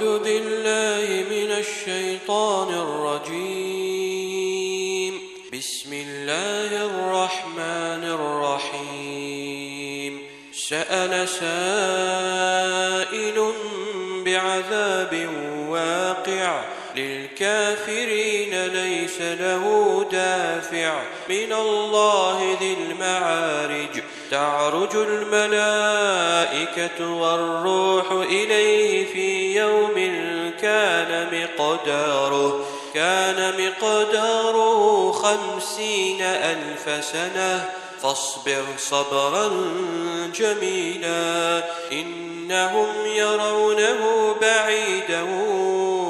أعوذ بالله من الشيطان الرجيم. بسم الله الرحمن الرحيم. سأل سائل بعذاب واقع للكافرين ليس له دافع من الله ذي المعارج. تعرج الملائكة والروح إليه في يوم كان مقداره 50,000 سنة فاصبر صبرا جميلا إنهم يرونه بعيدا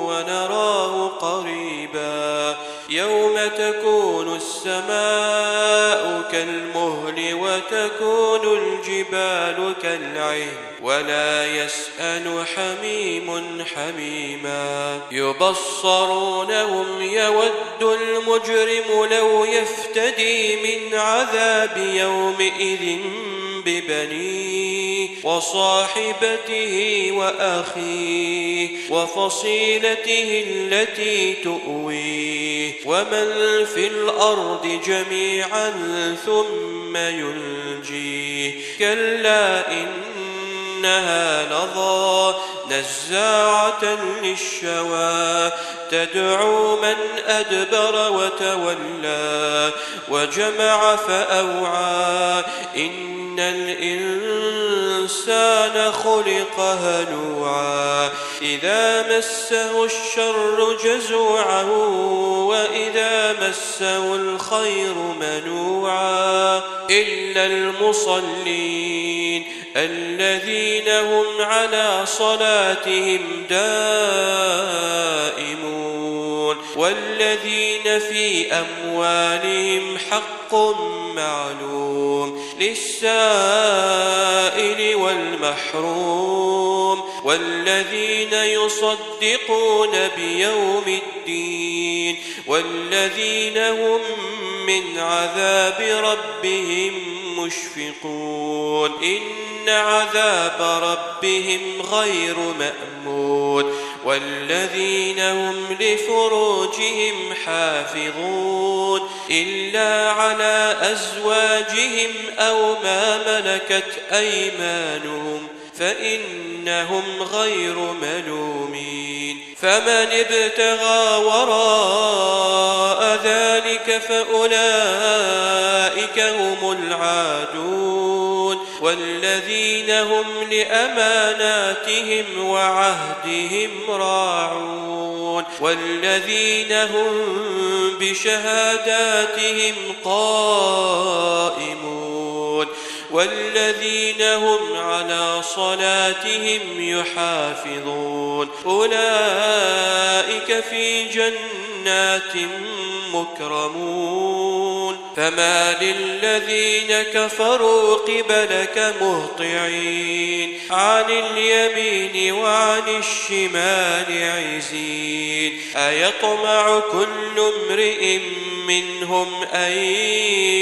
ونراه قريبا يوم تكون السماء كالمهل وتكون الجبال كالعهن ولا يسأل حميم حميما يبصرونهم يود المجرم لو يفتدي من عذاب يومئذ ببنيه وصاحبته وأخيه وفصيلته التي تؤويه ومن في الأرض جميعا ثم ينجيه كلا إنها لظى نزاعة للشوى تدعو من أدبر وتولى وجمع فأوعى إن الإنسان خلق هلوعا إذا مسه الشر جزوعا وإذا مسه الخير منوعا إلا المصلين الذين هم على صلاتهم دائمون والذين في أموالهم حق معلوم للسائل والمحروم والذين يصدقون بيوم الدين والذين هم من عذاب ربهم مشفقون إن عذاب ربهم غير مأمون والذين هم لفروجهم حافظون إلا على أزواجهم أو ما ملكت أيمانهم فإنهم غير ملومين فمن ابتغى وراء ذلك فأولئك هم العادون والذين هم لأماناتهم وعهدهم راعون والذين هم بشهاداتهم قائمون والذين هم على صلاتهم يحافظون أولئك في جنات مكرمون فما للذين كفروا قبلك مهطعين عن اليمين وعن الشمال عزين أيطمع كل امرئ منهم أن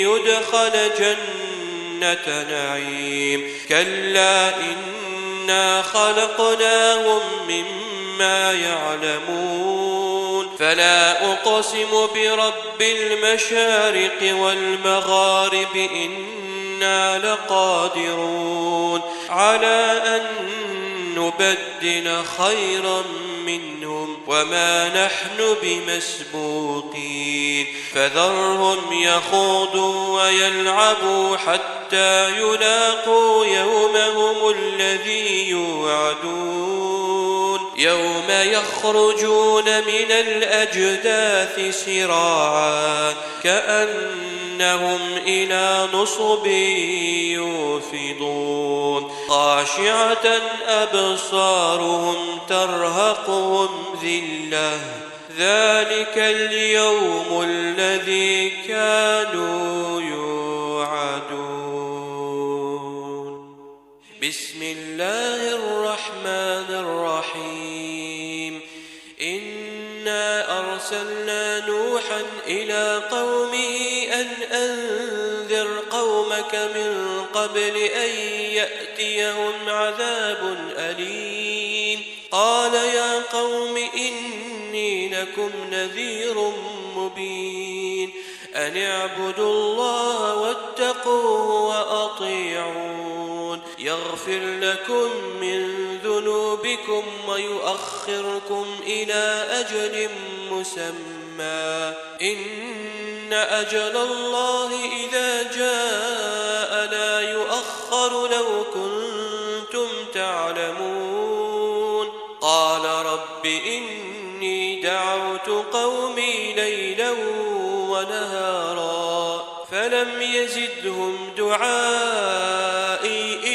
يدخل جنة نعيم كلا إنا خلقناهم مما يعلمون فلا أقسم برب المشارق والمغارب إنا لقادرون على أن نبدل خيرا منهم وما نحن بمسبوقين فذرهم يخوضوا ويلعبوا حتى يلاقوا يومهم الذي يوعدون يوم يخرجون من الأجداث سراعا كأنهم إلى نصب يوفضون خاشعة أبصارهم ترهقهم ذلة ذلك اليوم الذي كانوا يوعدون. بسم الله الرحمن الرحيم. إنا أرسلنا نوحا إلى قومه أن أنذر قومك من قبل أن يأتيهم عذاب أليم قال يا قوم إني لكم نذير مبين أن اعبدوا الله واتقوه وأطيعون يغفر لكم من ذنوبكم ويؤخركم إلى أجل مسمى إن أجل الله إذا جاء لا يؤخر لو كنتم تعلمون قال رب إني دعوت قومي ليلا ونهارا فلم يزدهم دعائي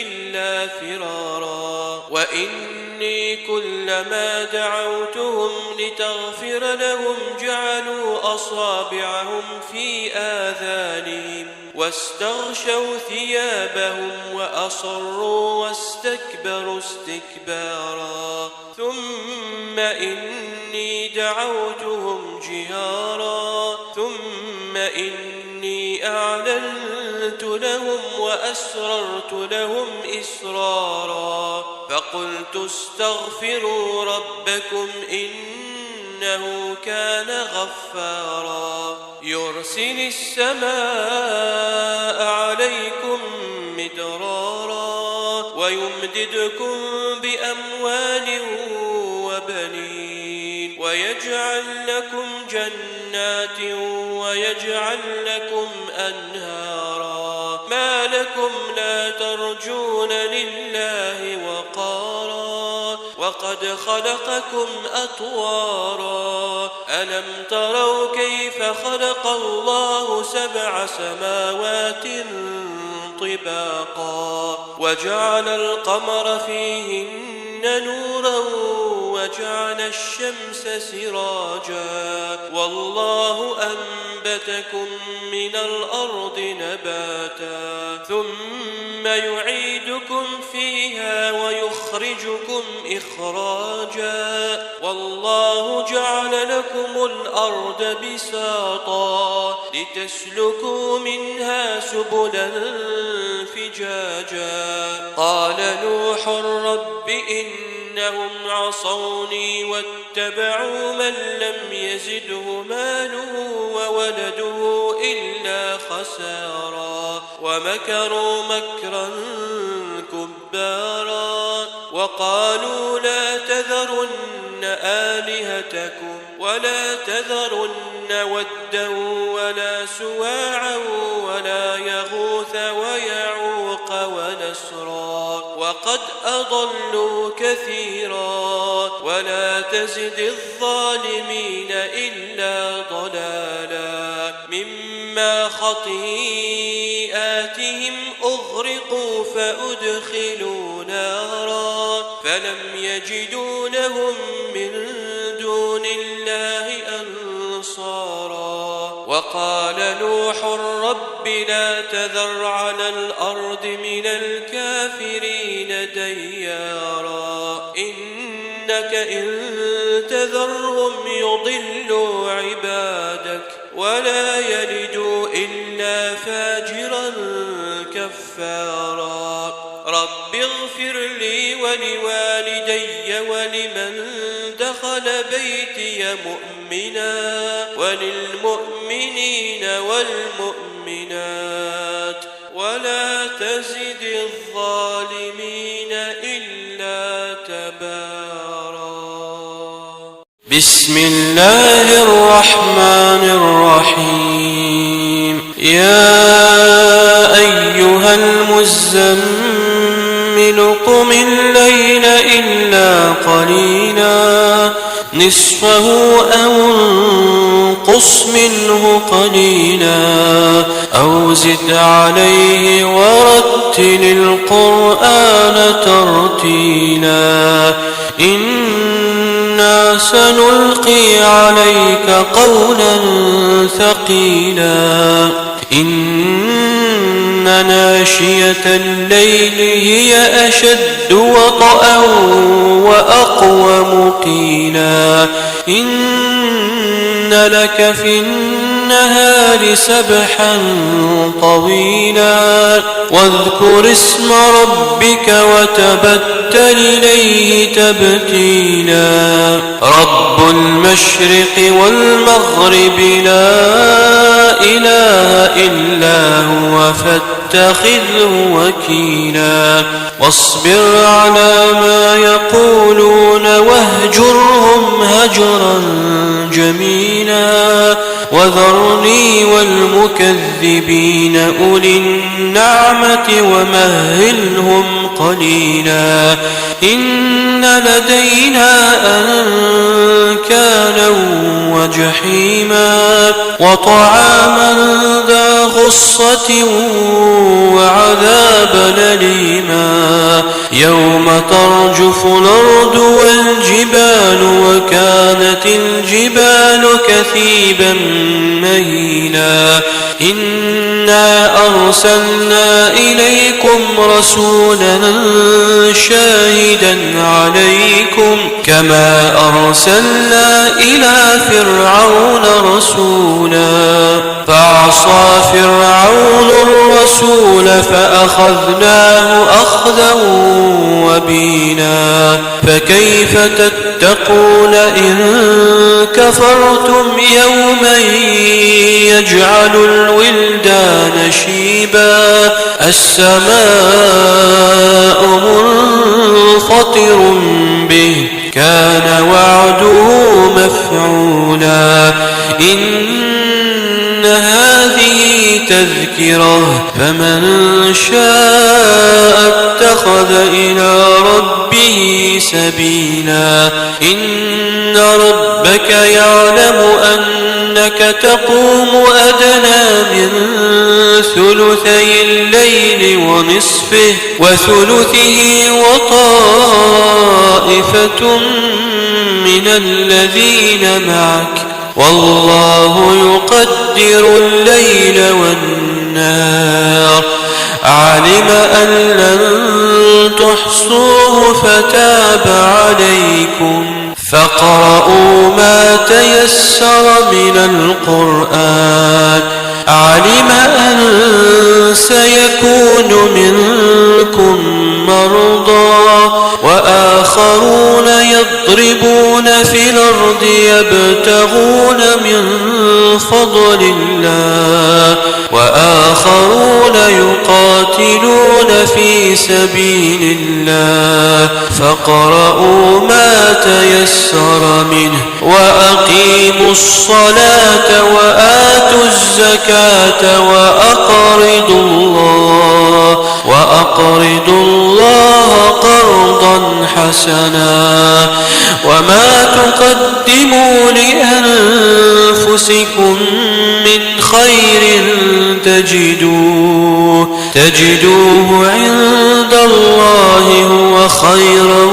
إلا فرارا وإني كلما دعوتهم لتغفر لهم جعلوا أصابعهم في آذانهم واستغشوا ثيابهم وأصروا واستكبروا استكبارا ثم إني دعوتهم جهارا ثم إني أعلنت لهم وأسررت لهم إسرارا فقلت استغفروا ربكم إنه كان غفارا يرسل السماء عليكم مدرارا ويمددكم بأموال وبنين ويجعل لكم جنات ويجعل لكم أنهارا ما لكم لا ترجون لله وقارا وقد خلقكم أطوارا ألم تروا كيف خلق الله 7 سماوات طباقا وجعل القمر فيهن نورا وجعل الشمس سراجا والله أنبتكم من الأرض نباتا ثم يعيدكم فيها ويخرجكم إخراجا والله جعل لكم الأرض بساطا لتسلكوا منها سبلا فجاجا قال نوح رب إنهم عصوني واتبعوا من لم يزده ماله وولده إلا خسارا ومكروا مكرا كبارا وقالوا لا تذرن آلهتكم ولا تذرن ودا ولا سواعا ولا يغوث ويعوق ونسرا وقد أضلوا كثيرا ولا تزد الظالمين إلا ضلالا مما خطيئاتهم أغرقوا فأدخلوا نارا فلم يجدوا لهم من دون الله أنصارا وقال نوح رب لا تذر على الأرض من الكافرين ديارا إنك إن تذرهم يضلوا عبادك ولا يلدوا إلا فاجرا كفارا رب اغفر لي ولوالدي ولمن دخل بيتي مؤمنا وللمؤمنين والمؤمنات ولا تزد الظالمين إلا تبارا بسم الله الرحمن الرحيم يا أيها المزمل قم الليل إلا قليلا نصفه أو انقص منه قليلا أو زد عليه ورتل القرآن ترتيلا إنا سنلقي عليك قولا ثقيلا إن ناشية الليل هي أشد وطئا وأقوم قيلا إن لك في النهار سبحا طويلا واذكر اسم ربك وتبتل إليه تبتيلا رب المشرق والمغرب لا إله إلا هو فاتخذه وكيلا واصبر على ما يقولون واهجرهم هجرا جميلا وذرني والمكذبين أولي النعمة ومهلهم قليلا إن لدينا أنكالا وجحيما وطعاما ذا غصة وعذابا أليما يوم ترجف الأرض والجبال وكانت الجبال كثيبا مهيلا إنا أرسلنا إليكم رسولا شاهدا عليكم كما أرسلنا إلى فرعون رسولا فعصى فرعون الرسول فأخذناه أخذا وبيلا فكيف تتقون إن كفرتم يوما يجعل الولدان شيبا السماء منفطر به كان وعده مفعولا إن هذه تذكرة فمن شاء اتخذ إلى ربه سبيلا إن ربك يعلم أنك تقوم أدنى من ثلثي الليل ونصفه وثلثه وطائفة من الذين معك والله يقدر الليل والنهار علم أن لن تحصوه فتاب عليكم فاقرؤوا ما تيسر من القرآن علم أن سيكون منكم مرضى وآخرون يضربون في الأرض يبتغون من فضل الله وآخرون يقاتلون في سبيل الله فاقرؤوا ما تيسر منه وأقيموا الصلاة وآتوا الزكاة وأقرضوا الله قرضا حسنا وما تقدموا لأنفسكم من خير تجدوه عند الله هو خيرا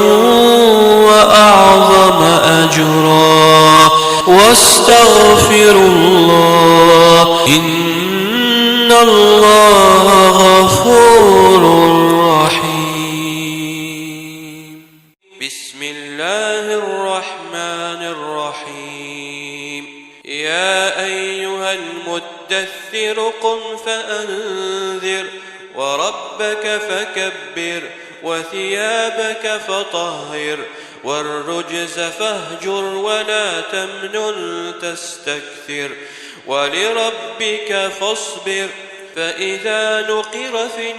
وأعظم أجرا واستغفروا الله إن الله غفور رحيم بسم الله الرحمن الرحيم يا أيها المدثر قم فأنذر وربك فكبر وثيابك فطهر والرجز فاهجر ولا تمنن تستكثر ولربك فاصبر فإذا نقر في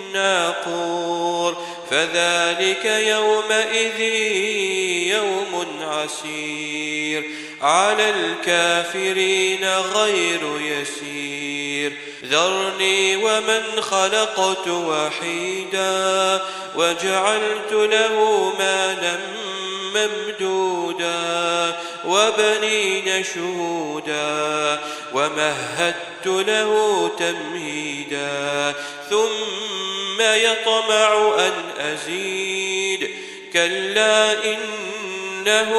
الناقور فذلك يومئذ يوم عسير على الكافرين غير يسير ذرني ومن خلقت وحيدا وجعلت له مالا ممدودا وبنين شهودا ومهدت له تمهيدا ثم يطمع أن أزيد كلا إنه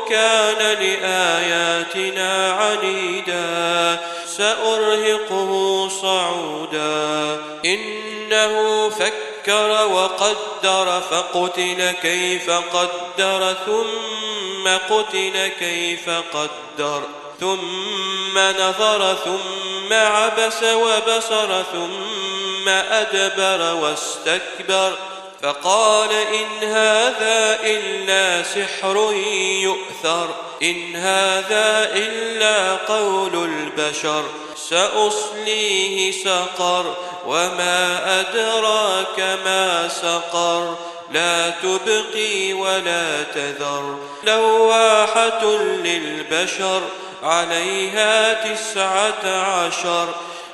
كان لآياتنا عنيدا سأرهقه صعودا إنه فكر وقدر فقتل كيف قدر ثم قتل كيف قدر ثم نظر ثم عبس وبصر ثم أدبر واستكبر فقال إن هذا إلا سحر يؤثر إن هذا إلا قول البشر سأصليه سقر وما أدراك ما سقر لا تبقي ولا تذر لواحة للبشر عليها 19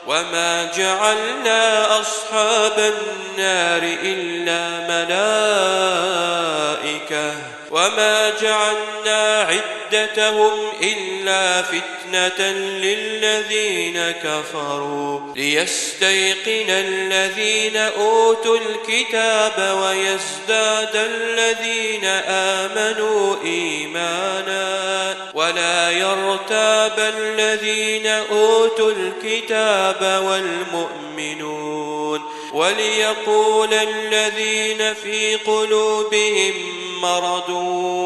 وما جعلنا أصحاب النار إلا ملائكة وما جعلنا عدتهم إلا فتنة للذين كفروا ليستيقن الذين أوتوا الكتاب ويزداد الذين آمنوا إيمانا ولا يرتاب الذين أوتوا الكتاب والمؤمنون وليقول الذين في قلوبهم مرض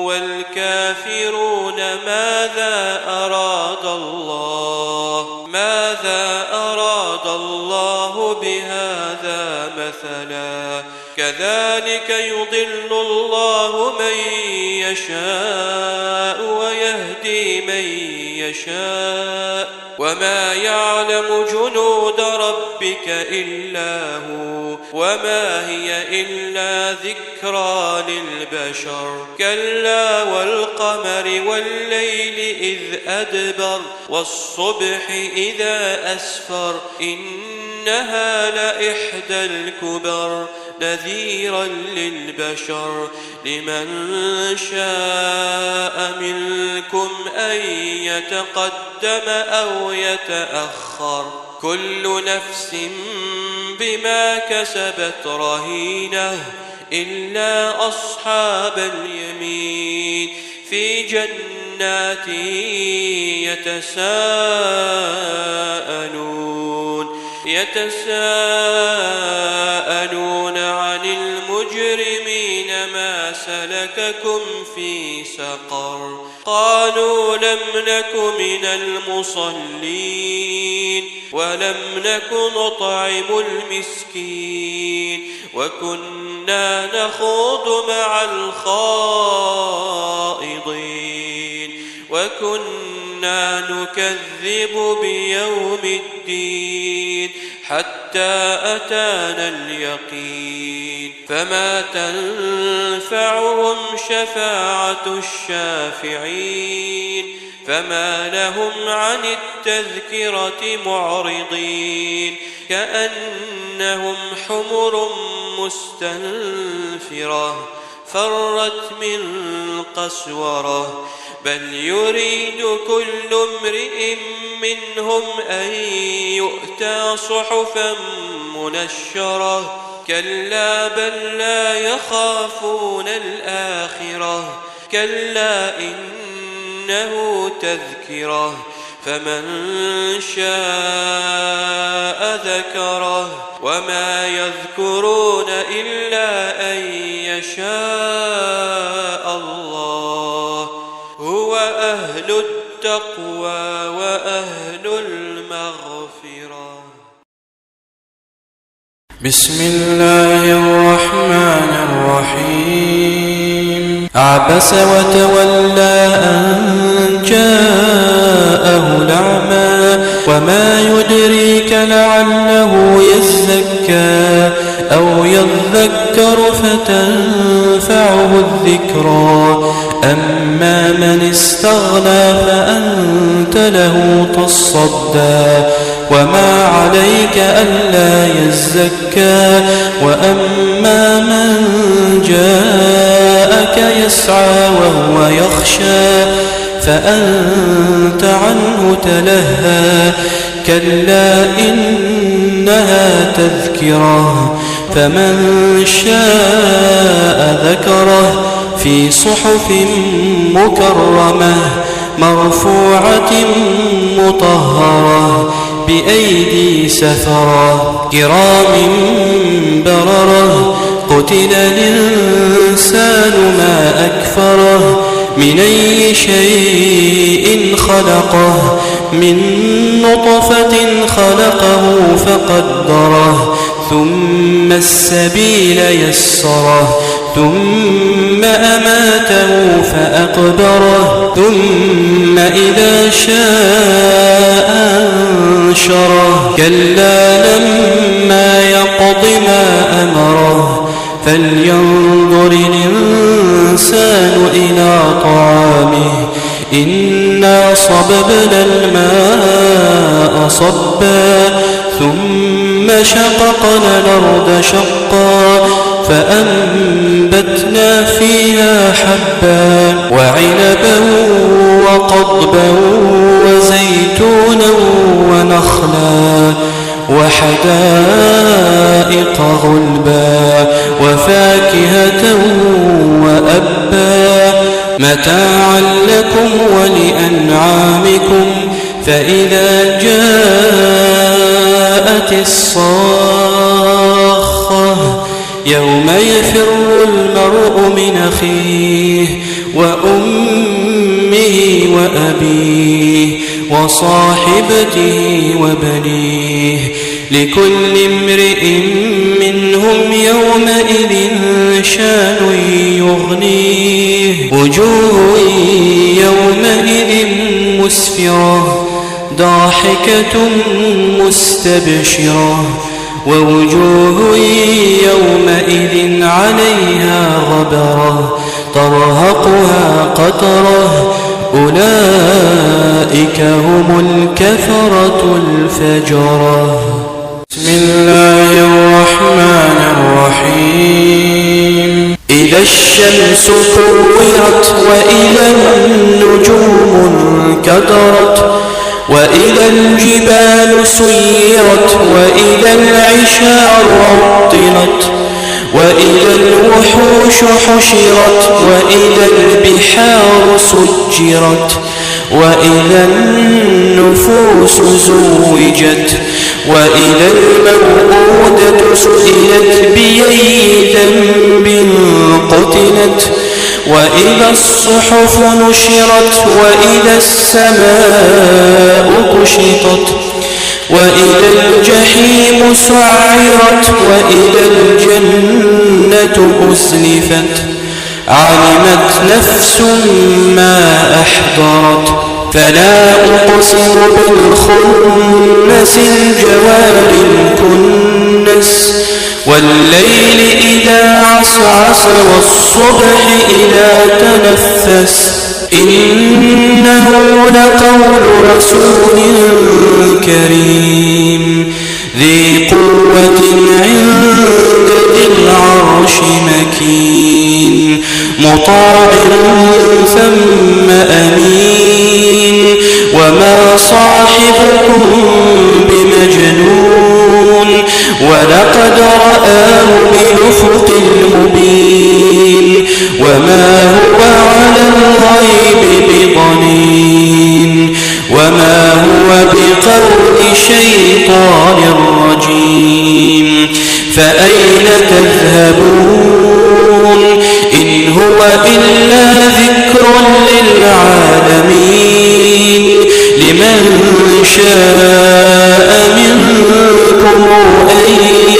والكافرون ماذا أراد الله بهذا مثلا كذلك يضل الله من يشاء ويهدي من يشاء وما يعلم جنود ربك إلا هو وما هي إلا ذكرى للبشر كلا والقمر والليل إذ أدبر والصبح إذا أسفر إنها لإحدى الكبر نذيرا للبشر لمن شاء منكم أن يتقدم أو يتأخر كل نفس بما كسبت رهينة إلا أصحاب اليمين في جنات يتساءلون عن المجرمين ما سلككم في سقر قالوا لم نك من المصلين ولم نك نطعم المسكين وكنا نخوض مع الخائضين وكنا نكذب بيوم الدين حتى أتانا اليقين فما تنفعهم شفاعة الشافعين فما لهم عن التذكرة معرضين كأنهم حمر مستنفرة فرت من قسورة بل يريد كل امرئ منهم أن يؤتى صحفا منشرة كلا بل لا يخافون الآخرة كلا إنه تذكرة فمن شاء ذكره وما يذكرون إلا أن يشاء الله هو أهل التقوى وأهل المغفرة. بسم الله الرحمن الرحيم عبس وتولى أن جاءه الأعمى وما يدريك لعله يزكى أو يذكر فتنفعه الذكرى أما من استغنى فأنت له تصدى وما عليك ألا يزكى وأما من جاءك يسعى وهو يخشى فأنت عنه تلهى كلا إنها تذكرة فمن شاء ذكره في صحف مكرمة مرفوعة مطهرة بأيدي سفرة كرام بررة قتل الإنسان ما أكفره من أي شيء خلقه من نطفة خلقه فقدره ثم السبيل يسره ثم أماته فأقبره ثم إذا شاء أنشره كلا لما يقض ما أمره فلينظر الإنسان إلى طعامه إنا صببنا الماء صبا ثم شققنا الأرض شقا فأنبتنا فيها حبا وعنبا وقضبا وزيتونا ونخلا وحدائق غلبا وفاكهة وأبا متاعا لكم ولأنعامكم فإذا جاءت الصاخة يوم يفر المرء من أخيه وأمه وأبيه وصاحبته وبنيه لكل امرئ منهم يومئذ شان يغنيه وجوه يومئذ مسفرة ضاحكة مستبشرة ووجوه يومئذ عليها غبرة ترهقها قترة أولئك هم الكفرة الفجرة بسم الله الرحمن الرحيم إذا الشمس كورت وإذا النجوم انكدرت وإذا الجبال سيرت وإذا العشار عطلت وإذا الوحوش حشرت وإذا البحار سجرت وإذا النفوس زوجت وإذا الموءودة سئلت بأي ذنب قتلت وإذا الصحف نشرت وإذا السماء كشطت وإذا الجحيم سعرت وإذا الجنة أزلفت علمت نفس ما أحضرت فلا أقسم بالخنس الجوار الكنس والليل إذا عسعس والصبح إذا تنفس إنه لقول رسول كريم ذي قوة عند ذي العرش مكين مطاع ثم أمين وما صاحبكم بمجنون ولقد رآه بالأفق المبين وما هو على الغيب بضنين وما هو بقول شيطان رجيم فأين تذهبون إن هو إلا ذكر للعالمين لمن شاء منكم أن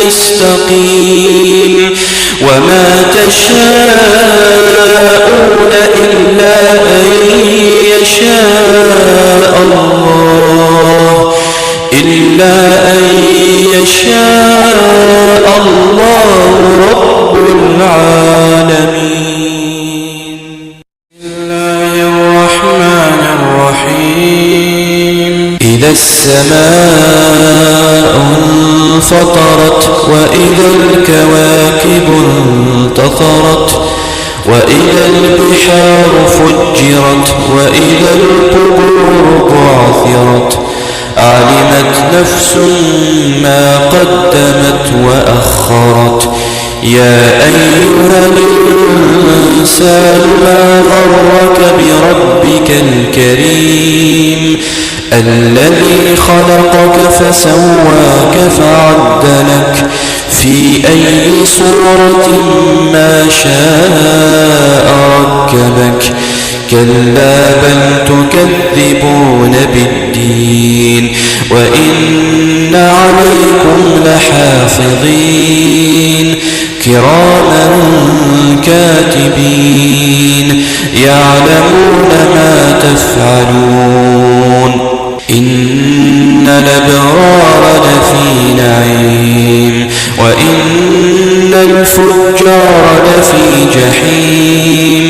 يستقيم وما تشاءون إلا أن يشاء الله رب العالمين بسم الله الرحمن الرحيم إذا السماء انفطرت وإذا الكواكب انتثرت وإذا البحار فجرت وإذا القبور بعثرت علمت نفس ما قدمت وأخرت يا أيها الإنسان ما غرك بربك الكريم الذي خلقك فسواك فعدلك في أي صورة ما شاء ركبك كلا بل تكذبون بالدين وإن عليكم لحافظين كراما كاتبين يعلمون ما تفعلون إن الأبرار لفي نعيم وإن الفجار لفي جحيم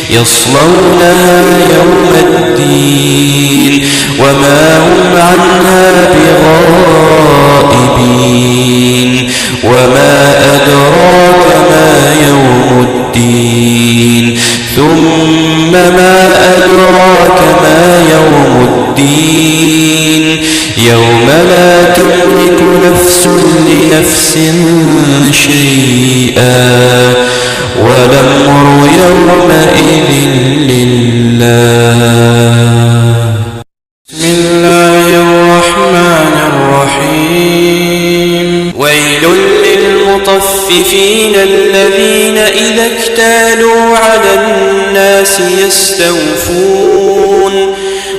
يصلونها يوم الدين وما هم عنها بغائبين وما أدراك ما يوم الدين ثم ما أدراك ما يوم الدين يوم لا تملك نفس لنفس شيئا والأمر يومئذ لله. بسم الله الرحمن الرحيم. ويل للمطففين الذين إذا اكتالوا على الناس يستوفون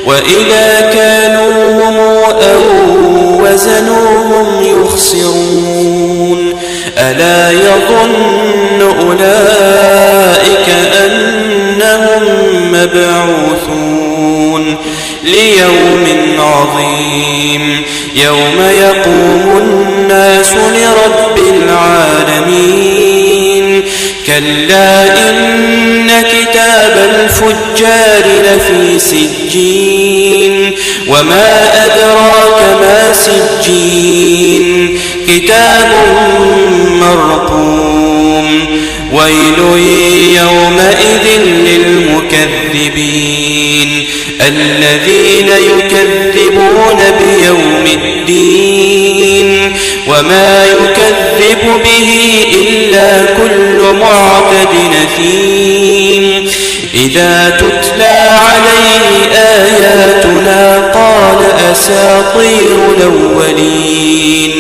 وإذا كالوهم أو وزنوهم يخسرون ألا يظن أولئك أنهم مبعوثون ليوم عظيم يوم يقوم الناس لرب العالمين كلا إن كتاب الفجار لفي سجين وما أدراك ما سجين كتاب مرقوم ويل يومئذ للمكذبين الذين يكذبون بيوم الدين وما يكذب به إلا كل معتد أثيم إذا تتلى عليه آياتنا قال أساطير الأولين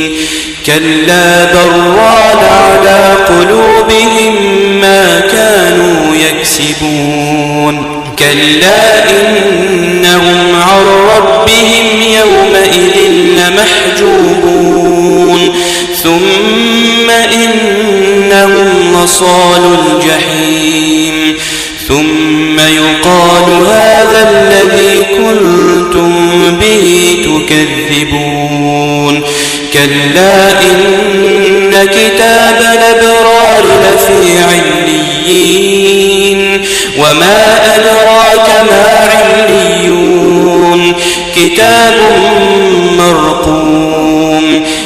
كلا بران على قلوبهم ما كانوا يكسبون كلا إنهم عن ربهم يومئذ لمحجوبون ثم إنهم لصالوا الجحيم ثم يقال هذا الذي كنتم به تكذبون كلا إن كتاب الأبرار لفي عليين وما أدراك ما عليون كتاب مرقوم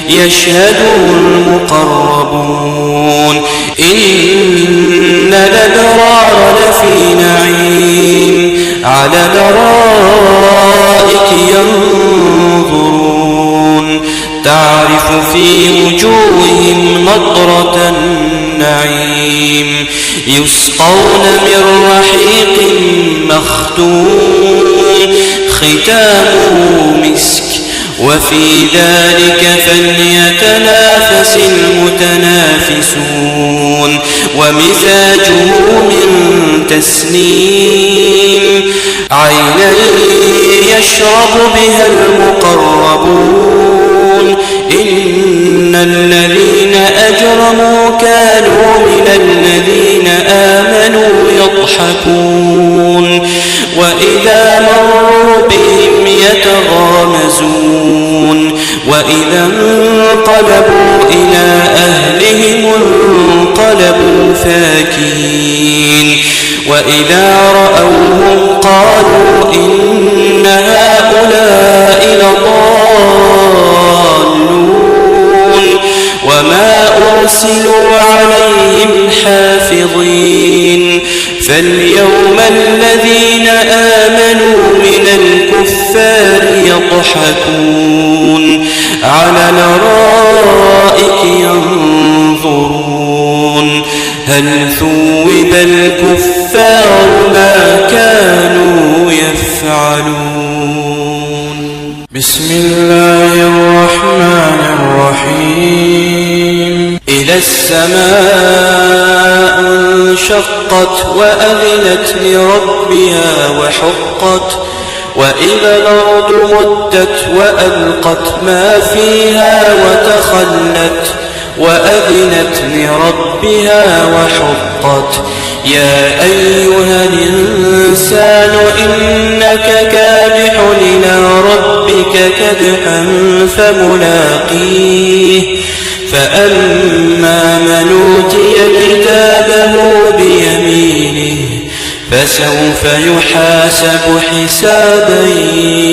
يشهده المقربون إن الأبرار لفي نعيم على الأرائك ينظرون تعرف في وجوههم نضرة النعيم يسقون من رحيق مختوم ختامه مسك وفي ذلك فليتنافس المتنافسون ومزاجه من تسنيم عينا يشرب بها المقربون إن الذين أجرموا كانوا من الذين آمنوا يضحكون وإذا مروا بهم يتغامزون وإذا انقلبوا إلى أهلهم انقلبوا فاكين وإذا رأوهم قالوا إن هؤلاء لضالون وما أرسلوا عليهم حافظين فاليوم الذين آمنوا من الكفار يضحكون على الأرائك ينظرون هل ثوب الكفار ما كانوا يفعلون. بسم الله الرحمن الرحيم. إذا السماء انشقت وانشقت وأذنت لربها وحقت وإذا الأرض مدت وألقت ما فيها وتخلت وأذنت لربها وحقت يا أيها الإنسان إنك كادح إلى ربك كدحا فملاقيه فأما من أوتي كتابه بيمينه فسوف يحاسب حسابا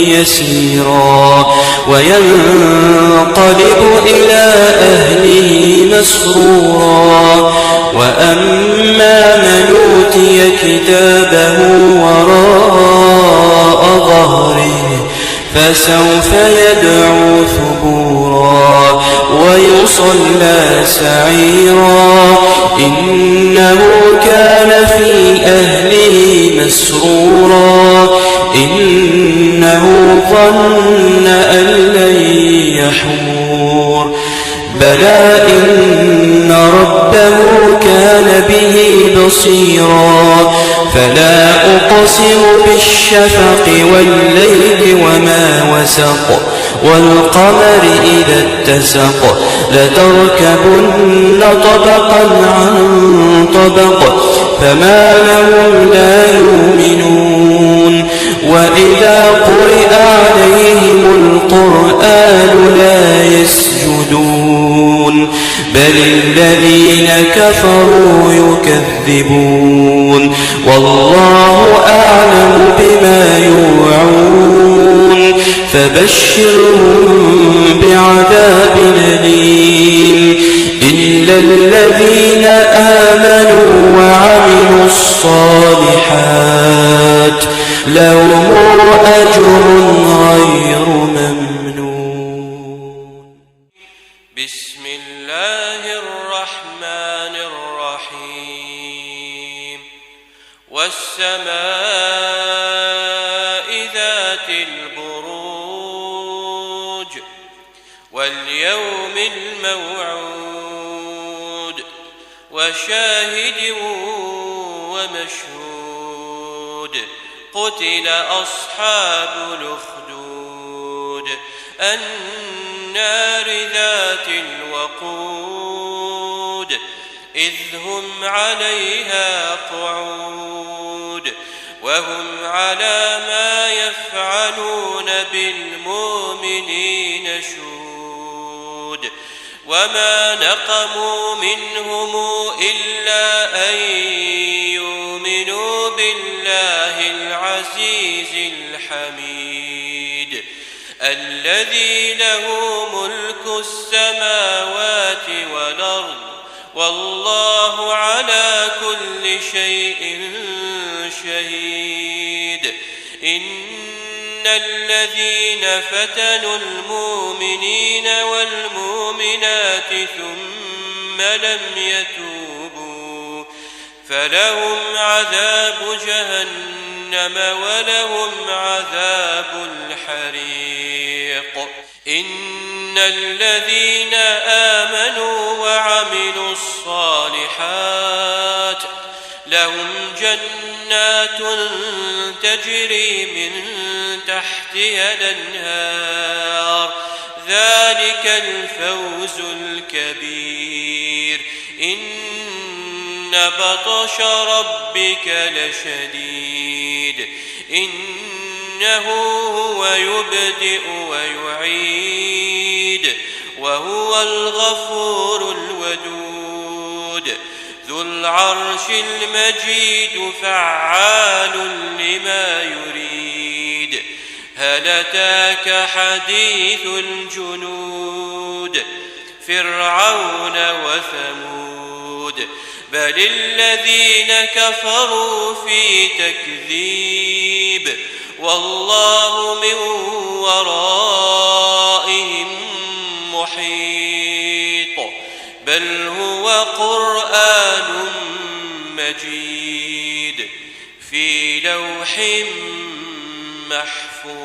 يسيرا وينقلب إلى أهله مسرورا وأما من أوتي كتابه وراء ظهره فسوف يدعو ثبورا ويصلى سعيرا إنه كان في أهله مسرورا إنه ظن أن لن يحور بلى إن ربه كان به بصيرا فلا أقسم بالشفق والليل وما وسق والقمر إذا اتسق لتركبن طبقا عن طبق فما لهم لا يؤمنون وإذا قرئ عليهم القرآن لا يسجدون بل الذين كفروا يكذبون والله أعلم بما يوعون فبشرهم بعذاب أليم إلا الذين آمنوا وعملوا الصالحات لهم أجر غير ممنون. بسم الله الرحمن الرحيم والسماء ذات البروج واليوم الموعود وشاهد ومشهود قتل أصحاب الأخدود النار ذات الوقود إذ هم عليها قعود وهم على ما يفعلون بالمؤمنين شهود وما نقموا منهم إلا أن يؤمنوا بالله العزيز الحميد الذي له ملك السماوات والأرض والله على كل شيء شهيد إن الذين فتنوا المؤمنين والمؤمنات ثم لم يتوبوا فلهم عذاب جهنم ولهم عذاب الحريق إن الذين آمنوا وعملوا الصالحات لهم جنات تجري من تحتها الأنهار ذلك الفوز الكبير إن بطش ربك لشديد إنه هو يبدئ ويعيد وهو الغفور الودود ذو العرش المجيد فعال لما يريد هل أتاك حديث الجنود فرعون وثمود بل الذين كفروا في تكذيب والله من ورائهم محيط بل هو قرآن مجيد في لوح محفوظ.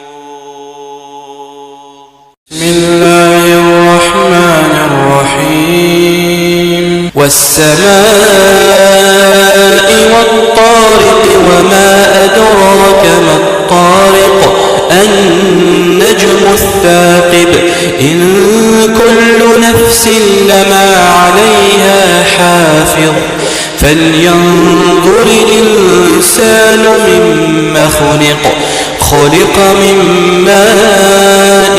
بسم الله الرحمن الرحيم والسماء والطارق وما أدراك ما الطارق النجم الثاقب إن كل نفس لما عليها حافظ فلينظر الإنسان مما خلق من ماء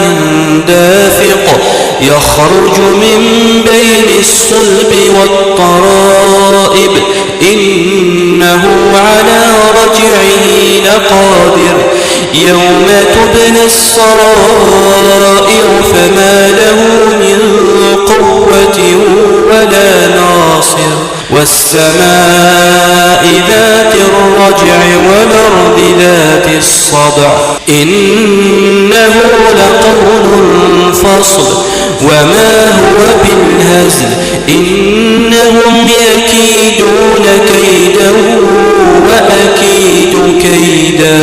دافق يخرج من بين الصلب والترائب إنه على رجعه لقادر يوم تبلى السرائر فما له من قوة ولا ناصر والسماء ذات الرجع والأرض ذات الصدع إنه لقول فصل وما هو بالهزل إنهم يكيدون كيدا وأكيد كيدا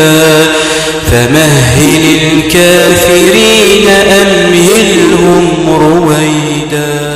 فمهل الكافرين أمهلهم رويدا.